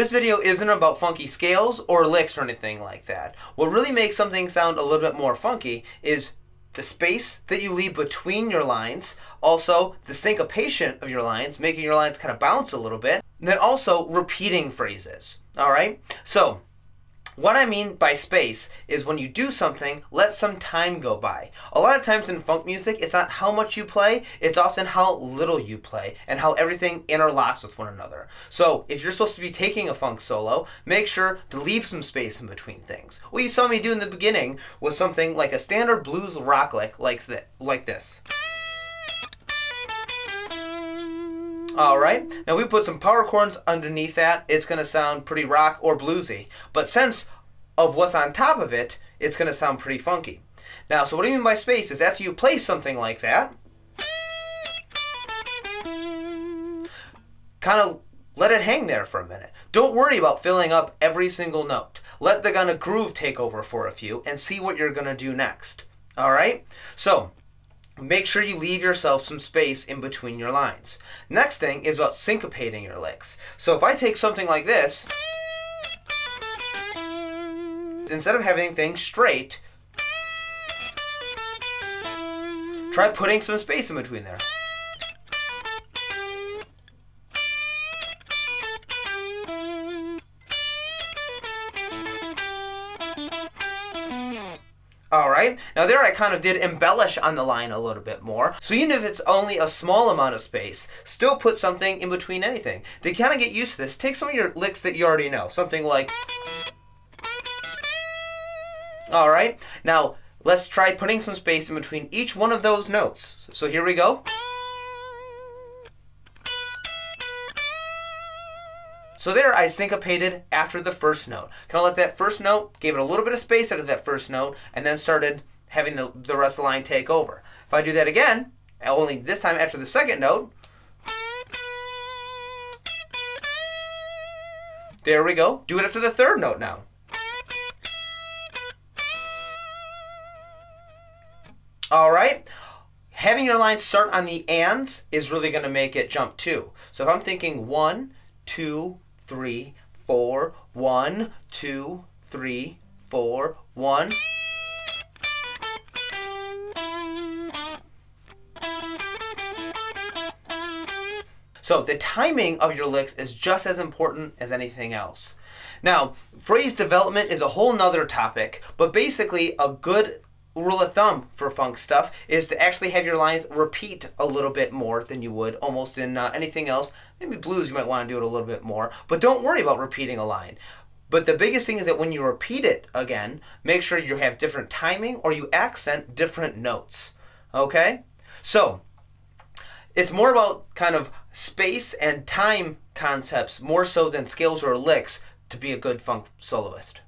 This video isn't about funky scales or licks or anything like that. What really makes something sound a little bit more funky is the space that you leave between your lines, also the syncopation of your lines, making your lines kind of bounce a little bit, and then also repeating phrases. All right? So what I mean by space is when you do something, let some time go by. A lot of times in funk music, it's not how much you play, it's often how little you play and how everything interlocks with one another. So if you're supposed to be taking a funk solo, make sure to leave some space in between things. What you saw me do in the beginning was something like a standard blues rock lick like this. Alright, now we put some power chords underneath that. It's going to sound pretty rock or bluesy. But since of what's on top of it, it's going to sound pretty funky. Now, so what I mean by space is after you play something like that, kind of let it hang there for a minute. Don't worry about filling up every single note. Let the kind of groove take over for a few and see what you're going to do next. Alright, so make sure you leave yourself some space in between your lines. Next thing is about syncopating your licks. So if I take something like this, instead of having things straight, try putting some space in between there. Alright, now there I kind of did embellish on the line a little bit more. So even if it's only a small amount of space, still put something in between anything. To kind of get used to this, take some of your licks that you already know. Something like... Alright, now let's try putting some space in between each one of those notes. So here we go. So there I syncopated after the first note. Kind of let that first note, gave it a little bit of space after that first note, and then started having the rest of the line take over. If I do that again, only this time after the second note, there we go. Do it after the third note now. Alright, having your line start on the ands is really going to make it jump too. So if I'm thinking 1, 2, 3, 4, 1, 2, 3, 4, 1. So the timing of your licks is just as important as anything else. Now, phrase development is a whole nother topic, but basically a good rule of thumb for funk stuff is to actually have your lines repeat a little bit more than you would almost in anything else. Maybe blues you might want to do it a little bit more, but don't worry about repeating a line. But the biggest thing is that when you repeat it again, make sure you have different timing or you accent different notes. Okay? So it's more about kind of space and time concepts more so than scales or licks to be a good funk soloist.